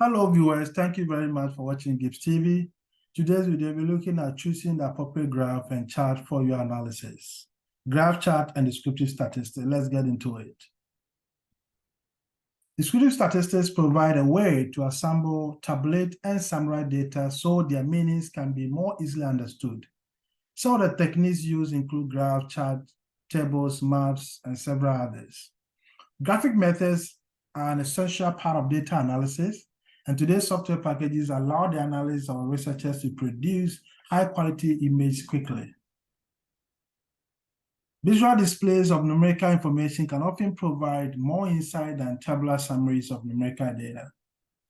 Hello viewers, thank you very much for watching Gibbs TV. Today's video we'll be looking at choosing the appropriate graph and chart for your analysis. Graph, chart, and descriptive statistics. Let's get into it. Descriptive statistics provide a way to assemble, tabulate, and summarize data so their meanings can be more easily understood. Some of the techniques used include graph, chart, tables, maps, and several others. Graphic methods are an essential part of data analysis, and today's software packages allow the analysts or researchers to produce high-quality images quickly. Visual displays of numerical information can often provide more insight than tabular summaries of numerical data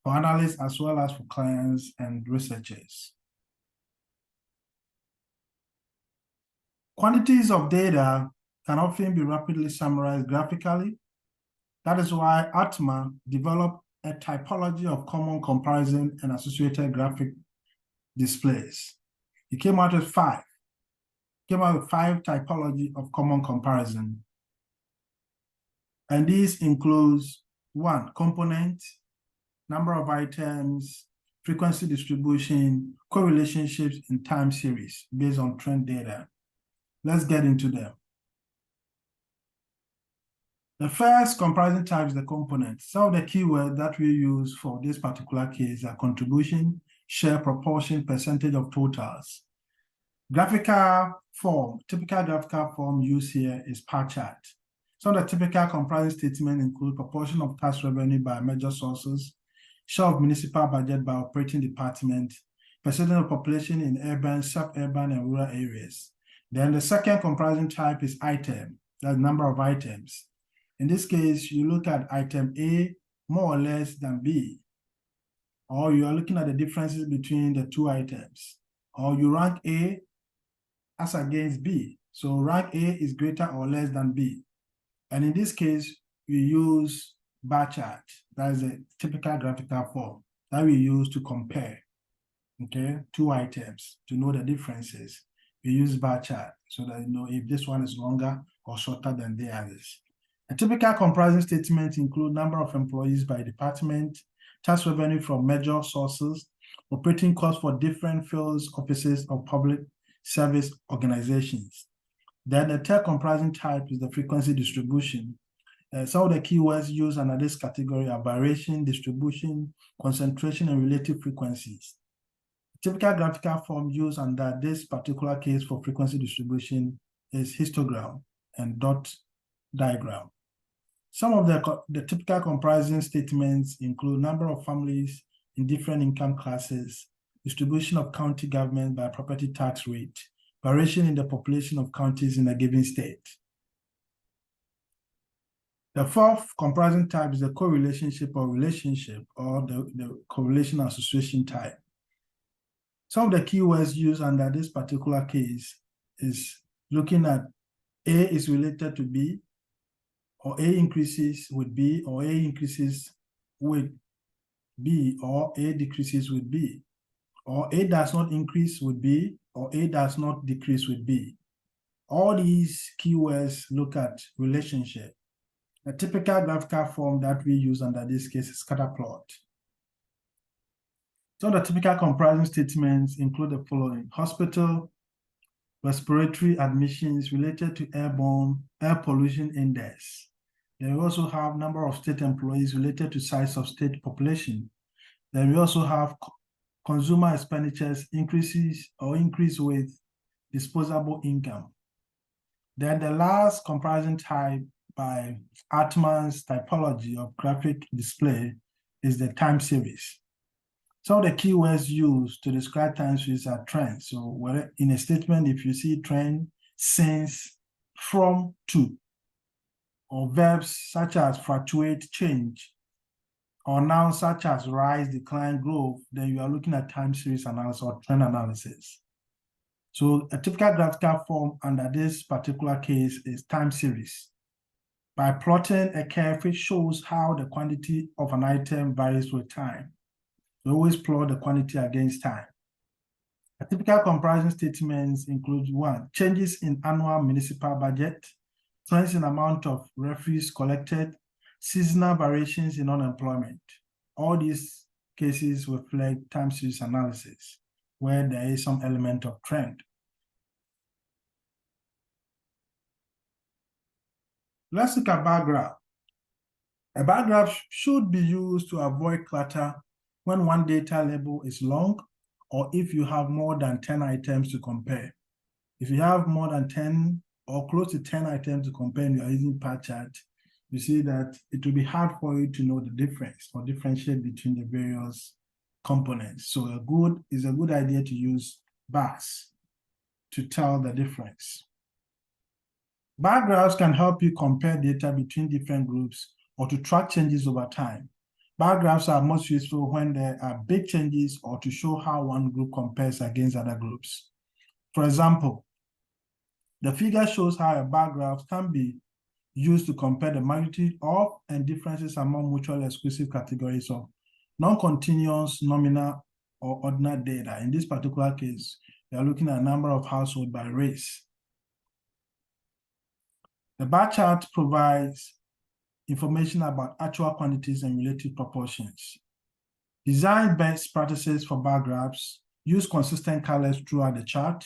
for analysts as well as for clients and researchers. Quantities of data can often be rapidly summarized graphically. That is why Atma developed a typology of common comparison and associated graphic displays. It came out with five typology of common comparison. And these includes 1, component, number of items, frequency distribution, correlationships, and time series based on trend data. Let's get into them. The first comparison type is the component. Some of the keywords that we use for this particular case are contribution, share, proportion, percentage of totals. Typical graphical form used here is bar chart. Some of the typical comparison statements include proportion of tax revenue by major sources, share of municipal budget by operating department, percentage of population in urban, suburban, and rural areas. Then the second comparison type is item, that's number of items. In this case, you look at item A more or less than B, or you are looking at the differences between the two items, or you rank A as against B. So rank A is greater or less than B. And in this case, we use bar chart. That is a typical graphical form that we use to compare, okay, two items to know the differences. We use bar chart so that you know if this one is longer or shorter than the others. A typical comparison statement include number of employees by department, tax revenue from major sources, operating costs for different fields, offices, or public service organizations. Then the third comparison type is the frequency distribution. Some of the keywords used under this category are variation, distribution, concentration, and relative frequencies. Typical graphical form used under this particular case for frequency distribution is histogram and dot diagram. Some of the typical comparison statements include number of families in different income classes, distribution of county government by property tax rate, variation in the population of counties in a given state. The fourth comparison type is the correlationship or relationship, or the correlation association type. Some of the keywords used under this particular case is looking at A is related to B, or A increases with B, or A increases with B, or A decreases with B, or A does not increase with B, or A does not decrease with B. All these keywords look at relationship. A typical graphical form that we use under this case is scatter plot. So the typical comparison statements include the following: hospital, respiratory admissions related to airborne air pollution index. Then we also have number of state employees related to size of state population. Then we also have consumer expenditures increase with disposable income. Then the last comparison type by Atman's typology of graphic display is the time series. So the keywords used to describe time series are trends. So in a statement, if you see trend, since, from, to, or verbs such as fluctuate, change, or nouns such as rise, decline, growth, then you are looking at time series analysis or trend analysis. So a typical graphical form under this particular case is time series. By plotting a curve, it shows how the quantity of an item varies with time. We always plot the quantity against time. A typical comparison statements include 1, changes in annual municipal budget, trends in amount of refuse collected, seasonal variations in unemployment. All these cases reflect time series analysis, where there is some element of trend. Let's look at bar graph. A bar graph should be used to avoid clutter when one data label is long, or if you have more than 10 items to compare. If you have more than 10 or close to 10 items to compare and you are using bar chart, you see that it will be hard for you to know the difference or differentiate between the various components. So it's a good idea to use bars to tell the difference. Bar graphs can help you compare data between different groups or to track changes over time. Bar graphs are most useful when there are big changes or to show how one group compares against other groups. For example, the figure shows how a bar graph can be used to compare the magnitude of and differences among mutually exclusive categories of non-continuous, nominal, or ordinal data. In this particular case, we are looking at a number of households by race. The bar chart provides information about actual quantities and relative proportions. Design best practices for bar graphs. Use consistent colors throughout the chart.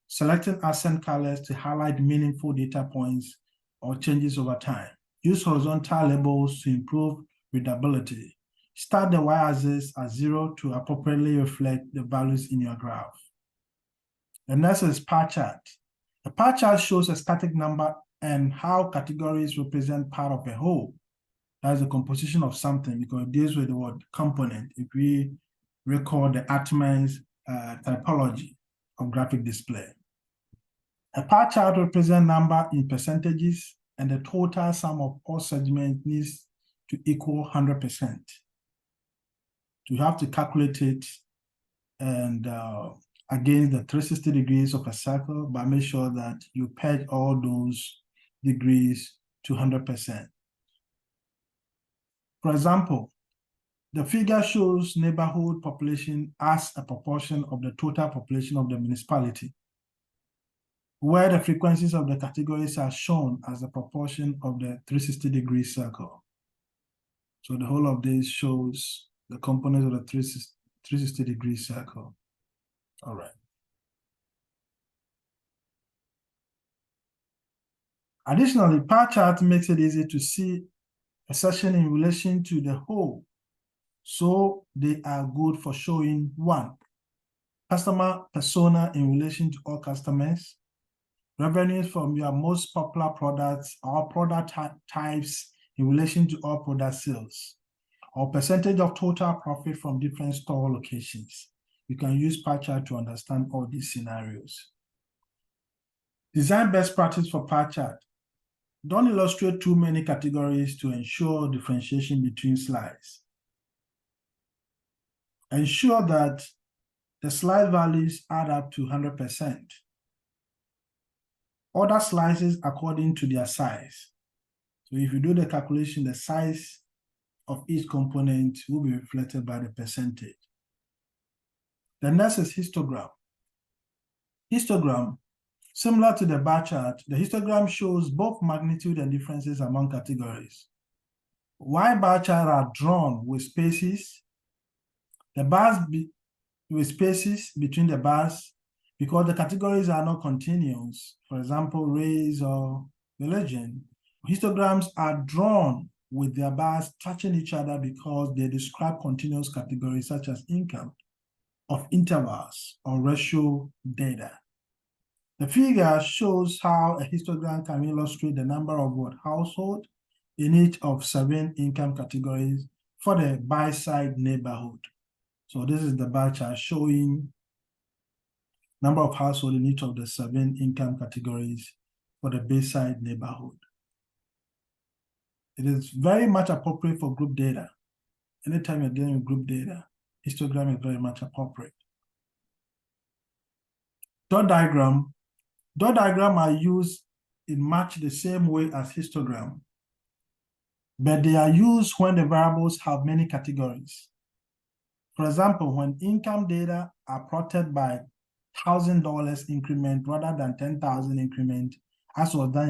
Selecting accent colors to highlight meaningful data points or changes over time. Use horizontal labels to improve readability. Start the y-axis at 0 to appropriately reflect the values in your graph. The next is pie chart. A pie chart shows a static number and how categories represent part of a whole. That is the composition of something, because it deals with the word component. If we record the Atman's typology of graphic display. A pie chart represents number in percentages, and the total sum of all segments needs to equal 100%. You have to calculate it and against the 360 degrees of a circle, but make sure that you peg all those degrees to 100%. For example, the figure shows neighborhood population as a proportion of the total population of the municipality, where the frequencies of the categories are shown as a proportion of the 360-degree circle. So the whole of this shows the components of the 360-degree circle. All right. Additionally, pie chart makes it easy to see a section in relation to the whole. So they are good for showing one, customer persona in relation to all customers, revenues from your most popular products or product types in relation to all product sales, or percentage of total profit from different store locations. You can use pie chart to understand all these scenarios. Design best practice for pie chart. Don't illustrate too many categories to ensure differentiation between slides. Ensure that the slide values add up to 100%. Order slices according to their size. So if you do the calculation, the size of each component will be reflected by the percentage. The next is histogram. Histogram, similar to the bar chart, the histogram shows both magnitude and differences among categories. While bar charts are drawn with spaces, the bars with spaces between the bars, because the categories are not continuous, for example, race or religion, histograms are drawn with their bars touching each other because they describe continuous categories such as income, of intervals, or ratio data. The figure shows how a histogram can illustrate the number of households in each of 7 income categories for the buy-side neighborhood. So this is the bar chart showing number of households in each of the 7 income categories for the Bayside neighborhood. It is very much appropriate for group data. Anytime you're dealing with group data, histogram is very much appropriate. Dot diagram. Dot diagram are used in much the same way as histogram, but they are used when the variables have many categories. For example, when income data are plotted by $1,000 increment rather than 10,000 increment, as was done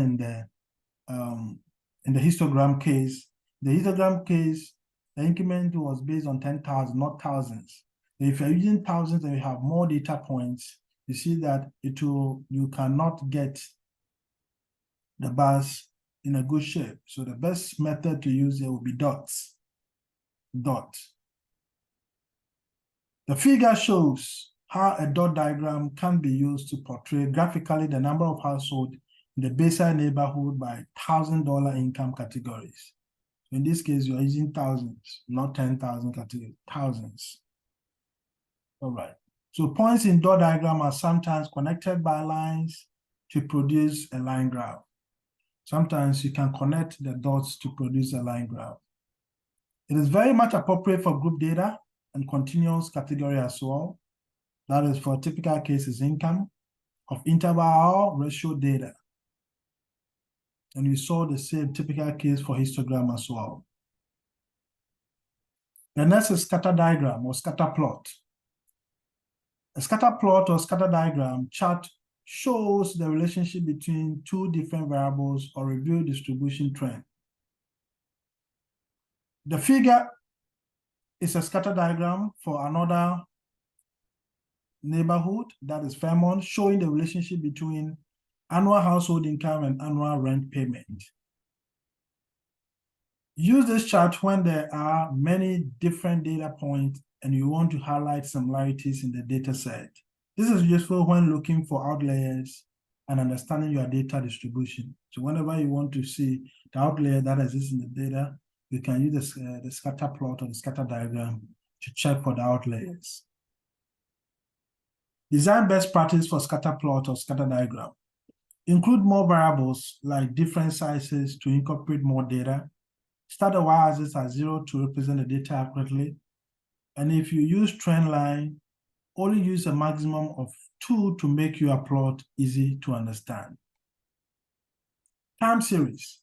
in the histogram case. The histogram case, the increment was based on 10,000, not thousands. If you're using thousands and you have more data points, you see that you cannot get the bars in a good shape. So the best method to use here will be dots. Dot. The figure shows how a dot diagram can be used to portray graphically the number of households in the baseline neighborhood by $1,000 income categories. In this case, you are using thousands, not 10,000 categories, thousands. All right. So points in dot diagram are sometimes connected by lines to produce a line graph. Sometimes you can connect the dots to produce a line graph. It is very much appropriate for group data and continuous category as well. That is for typical cases income of interval ratio data. And we saw the same typical case for histogram as well. The next is scatter diagram or scatter plot. A scatter plot or scatter diagram chart shows the relationship between two different variables or reveal distribution trend. The figure is a scatter diagram for another neighborhood, that is Fairmont, showing the relationship between annual household income and annual rent payment. Use this chart when there are many different data points and you want to highlight similarities in the data set. This is useful when looking for outliers and understanding your data distribution. So whenever you want to see the outlier that exists in the data, you can use the scatter plot or the scatter diagram to check for the outliers. Design best practice for scatter plot or scatter diagram. Include more variables like different sizes to incorporate more data. Start the y-axis at 0 to represent the data accurately. And if you use trend line, only use a maximum of 2 to make your plot easy to understand. Time series.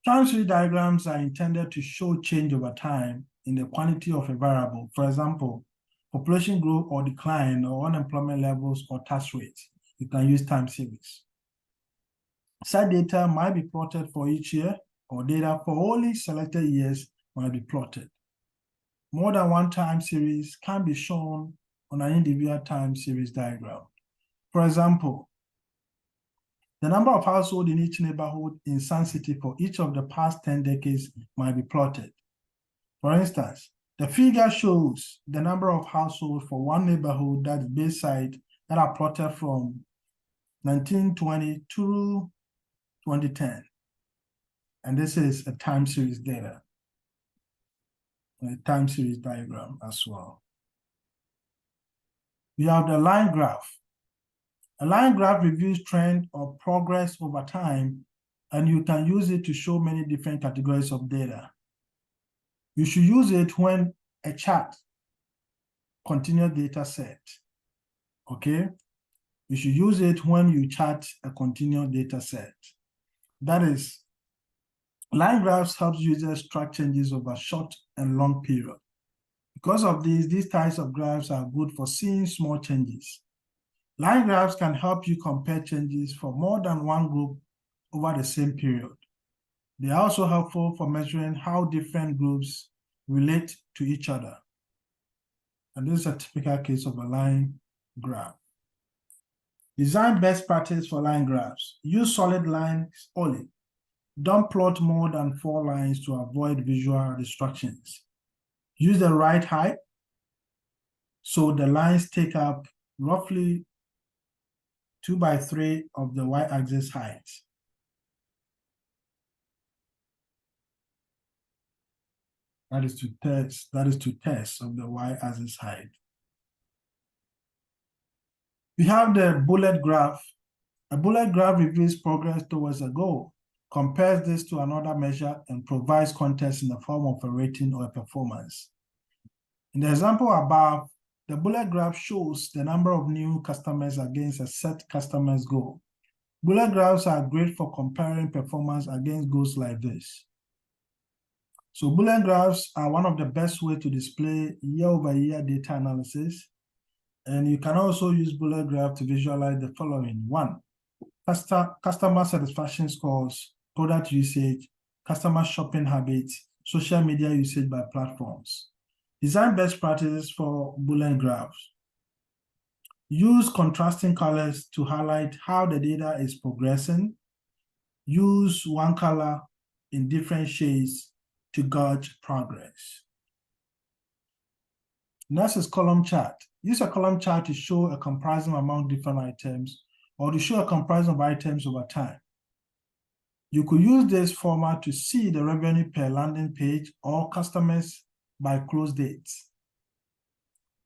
Time series diagrams are intended to show change over time in the quantity of a variable. For example, population growth or decline or unemployment levels or tax rates. You can use time series. Set data might be plotted for each year, or data for only selected years might be plotted. More than one time series can be shown on an individual time series diagram. For example, the number of households in each neighborhood in Sun City for each of the past 10 decades might be plotted. For instance, the figure shows the number of households for one neighborhood that is Bayside that are plotted from 1920 to 2010. And this is a time series data, a time series diagram as well. We have the line graph. A line graph reviews trend or progress over time, and you can use it to show many different categories of data. You should use it when a chart continuous data set, okay? You should use it when you chart a continuous data set. That is, line graphs helps users track changes over short and long period. Because of this, these types of graphs are good for seeing small changes. Line graphs can help you compare changes for more than one group over the same period. They are also helpful for measuring how different groups relate to each other. And this is a typical case of a line graph. Design best practice for line graphs. Use solid lines only. Don't plot more than 4 lines to avoid visual distractions. Use the right height, so the lines take up roughly 2 by 3 of the y-axis height. That is to test of the y-axis height. We have the bullet graph. A bullet graph reveals progress towards a goal, compares this to another measure, and provides context in the form of a rating or a performance. In the example above, the bullet graph shows the number of new customers against a set customer's goal. Bullet graphs are great for comparing performance against goals like this. So bullet graphs are one of the best ways to display year-over-year data analysis. And you can also use bullet graph to visualize the following. 1, customer satisfaction scores, product usage, customer shopping habits, social media usage by platforms. Design best practices for Boolean graphs. Use contrasting colors to highlight how the data is progressing. Use one color in different shades to gauge progress. Next is column chart. Use a column chart to show a comparison among different items or to show a comparison of items over time. You could use this format to see the revenue per landing page or customers by close dates.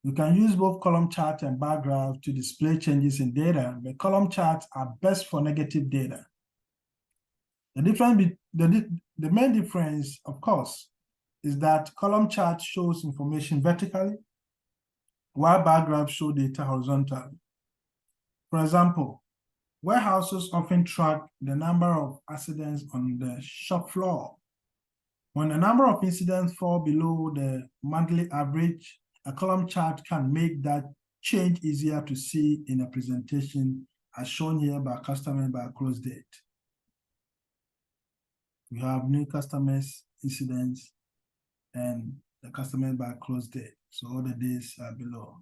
You can use both column chart and bar graph to display changes in data, but column charts are best for negative data. The main difference, of course, is that column chart shows information vertically, while bar graphs show data horizontally. For example, warehouses often track the number of accidents on the shop floor. When the number of incidents fall below the monthly average, a column chart can make that change easier to see in a presentation as shown here by customer by close date. We have new customers, incidents, and the customer by close date. So all the days are below.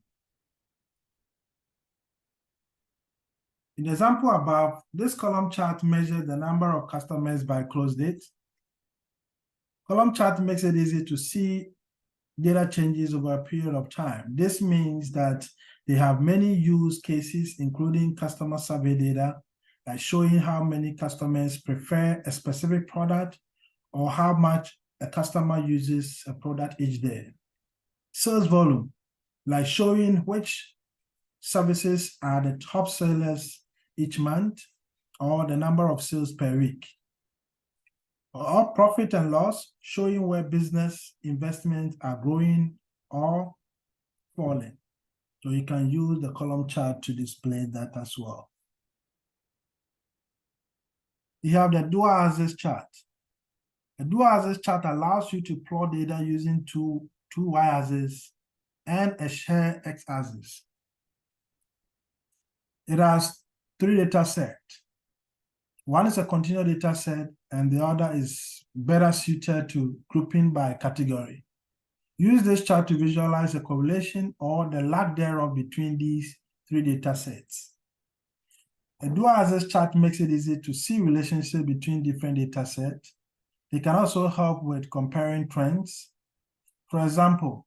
In the example above, this column chart measures the number of customers by close date. Column chart makes it easy to see data changes over a period of time. This means that they have many use cases, including customer survey data, like showing how many customers prefer a specific product or how much a customer uses a product each day. Sales volume, like showing which services are the top sellers each month or the number of sales per week. Or profit and loss, showing where business investments are growing or falling. So you can use the column chart to display that as well. You have the dual axis chart. A dual axis chart allows you to plot data using two y-axes and a shared x-axis. It has 3 data sets. One is a continuous data set, and the other is better suited to grouping by category. Use this chart to visualize the correlation or the lack thereof between these 3 data sets. A dual axis chart makes it easy to see relationships between different data sets. It can also help with comparing trends. For example,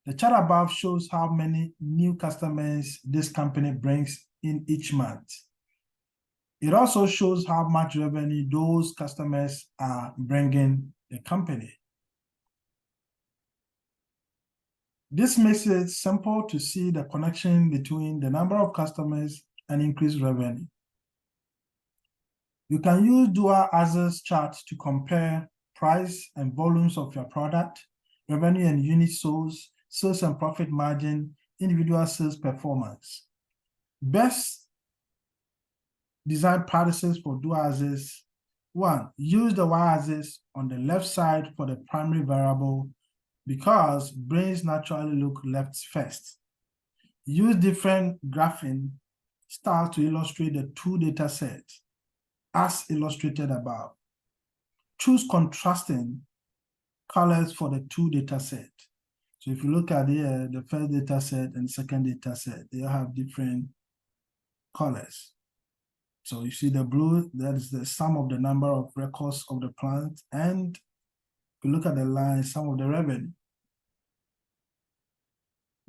the chart above shows how many new customers this company brings in each month. It also shows how much revenue those customers are bringing the company. This makes it simple to see the connection between the number of customers and increased revenue. You can use dual axis charts to compare price and volumes of your product, revenue and units sold, sales and profit margin, individual sales performance. Best design practices for dual axis. 1, use the y-axis on the left side for the primary variable because brains naturally look left first. Use different graphing styles to illustrate the 2 data sets as illustrated above. Choose contrasting colors for the 2 data sets. So if you look at here, the first data set and second data set, they have different colors. So you see the blue, that is the sum of the number of records of the plant, and if you look at the line, sum of the revenue.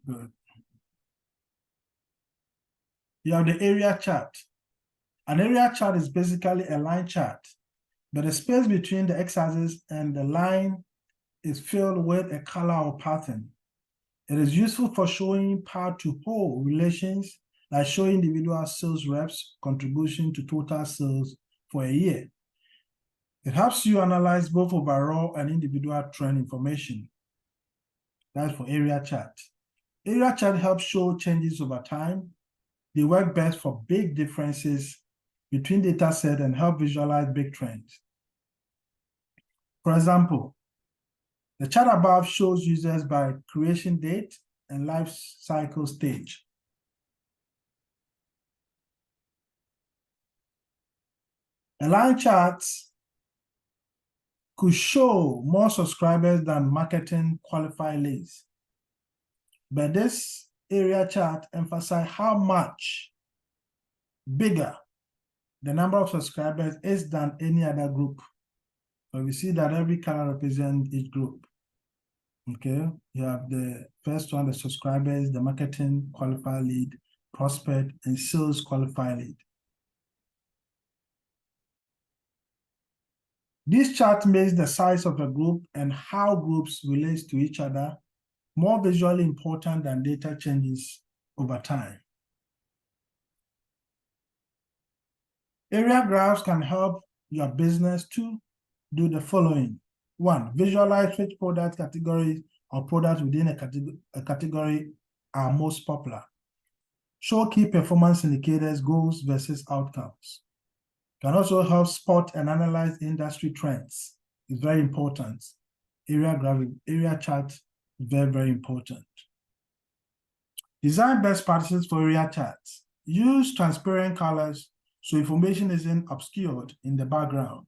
Good. You have the area chart. An area chart is basically a line chart, but the space between the x-axis and the line is filled with a color or pattern. It is useful for showing part-to-whole relations, like showing individual sales reps' contribution to total sales for a year. It helps you analyze both overall and individual trend information. That's for area chart. Area chart helps show changes over time. They work best for big differences between data sets and help visualize big trends. For example, the chart above shows users by creation date and life cycle stage. A line chart could show more subscribers than marketing qualified leads. But this area chart emphasizes how much bigger the number of subscribers is than any other group. So we see that every color represents each group. Okay, you have the first one, the subscribers, the marketing qualified lead, prospect, and sales qualified lead. This chart makes the size of a group and how groups relate to each other more visually important than data changes over time. Area graphs can help your business to do the following. One, visualize which product categories or products within a category are most popular. Show key performance indicators, goals versus outcomes. Can also help spot and analyze industry trends. It's very important. Area chart is very, very important. Design best practices for area charts. Use transparent colors so information isn't obscured in the background.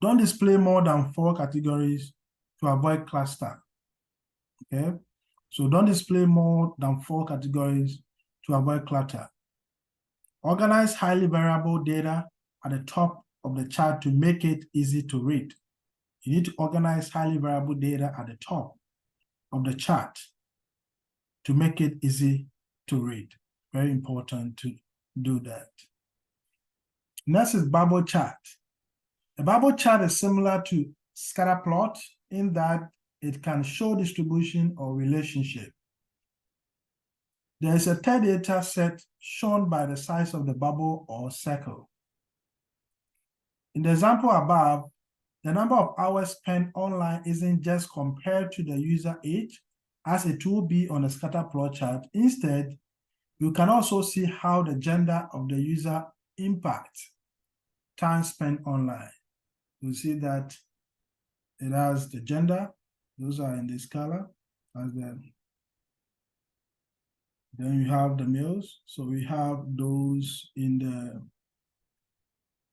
Don't display more than 4 categories to avoid cluster. Okay, so don't display more than 4 categories to avoid clutter. Organize highly variable data at the top of the chart to make it easy to read. You need to organize highly variable data at the top of the chart to make it easy to read. Very important to do that. Next is bubble chart. A bubble chart is similar to scatter plot in that it can show distribution or relationship. There is a third data set shown by the size of the bubble or circle. In the example above, the number of hours spent online isn't just compared to the user age, as it will be on a scatter plot chart. Instead, you can also see how the gender of the user impacts time spent online. You see that it has the gender, those are in this color, as then you have the males, so we have those in the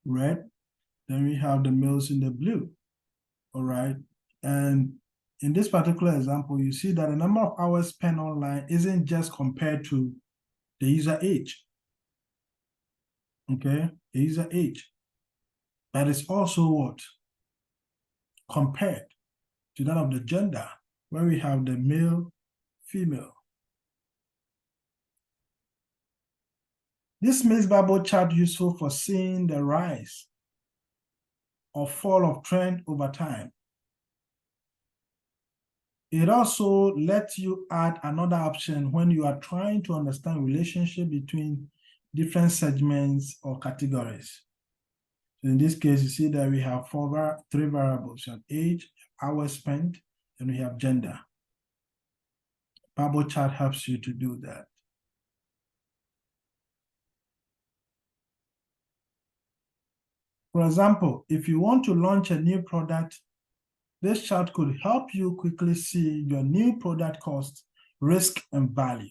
red, then we have the males in the blue, all right? And in this particular example, you see that the number of hours spent online isn't just compared to the user age, okay? The user age, but it's also what? Compared to that of the gender, where we have the male, female. This makes bubble chart useful for seeing the rise or fall of trend over time. It also lets you add another option when you are trying to understand relationship between different segments or categories. So in this case, you see that we have 3 variables. We have age, hours spent, and we have gender. Bubble chart helps you to do that. For example, if you want to launch a new product, this chart could help you quickly see your new product cost, risk, and value.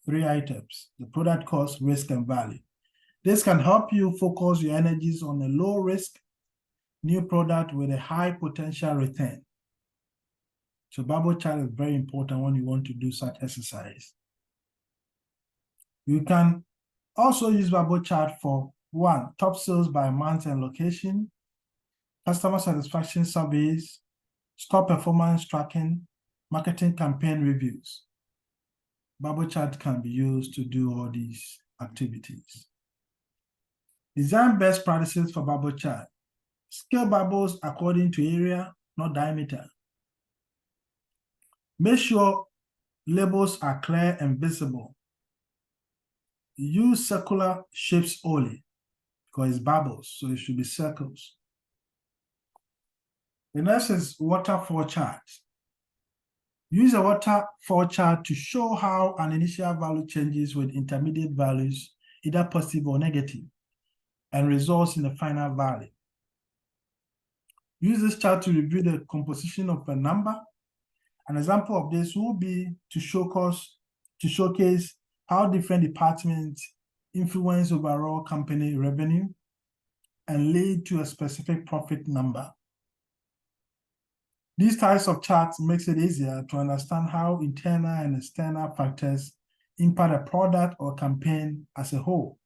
3 items: the product cost, risk, and value. This can help you focus your energies on a low risk new product with a high potential return. So bubble chart is very important when you want to do such exercise. You can also use bubble chart for 1, top sales by month and location, customer satisfaction surveys, store performance tracking, marketing campaign reviews. Bubble chart can be used to do all these activities. Design best practices for bubble chart. Scale bubbles according to area, not diameter. Make sure labels are clear and visible. Use circular shapes only because it's bubbles, so it should be circles. The next is waterfall chart. Use a waterfall chart to show how an initial value changes with intermediate values, either positive or negative, and results in the final value. Use this chart to review the composition of a number. An example of this will be to showcase how different departments influence overall company revenue and lead to a specific profit number. These types of charts makes it easier to understand how internal and external factors impact a product or campaign as a whole.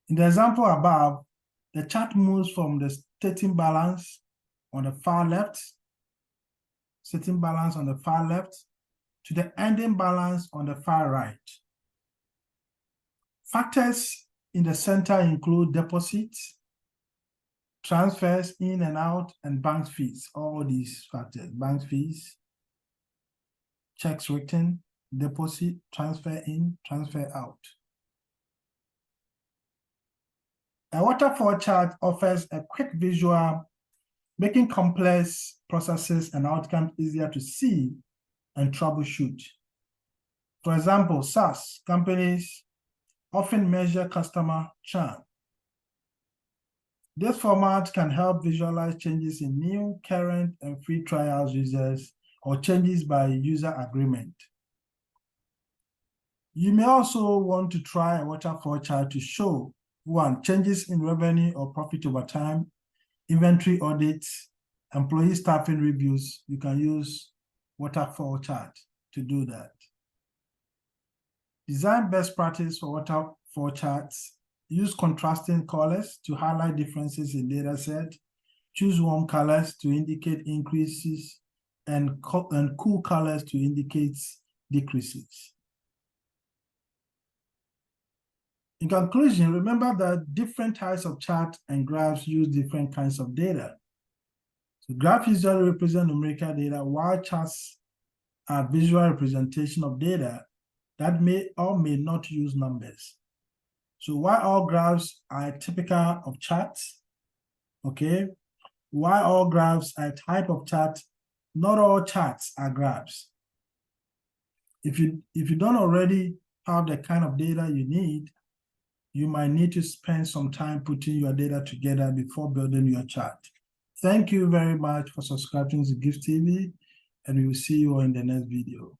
In the example above, the chart moves from the starting balance on the far left, to the ending balance on the far right. Factors in the center include deposits, transfers in and out, and bank fees. All these factors: bank fees, checks written, deposit, transfer in, transfer out. A waterfall chart offers a quick visual, making complex processes and outcomes easier to see and troubleshoot. For example, SaaS companies often measure customer churn. This format can help visualize changes in new, current, and free trials users, or changes by user agreement. You may also want to try a waterfall chart to show, 1, changes in revenue or profit over time, inventory audits, employee staffing reviews. You can use waterfall chart to do that. Design best practice for waterfall charts. Use contrasting colors to highlight differences in data set. Choose warm colors to indicate increases and cool colors to indicate decreases. In conclusion, remember that different types of charts and graphs use different kinds of data. So graphs usually represent numerical data, while charts are visual representation of data that may or may not use numbers. So while all graphs are typical of charts, okay, while all graphs are a type of chart, not all charts are graphs. If you don't already have the kind of data you need, you might need to spend some time putting your data together before building your chart. Thank you very much for subscribing to GIFT TV, and we will see you in the next video.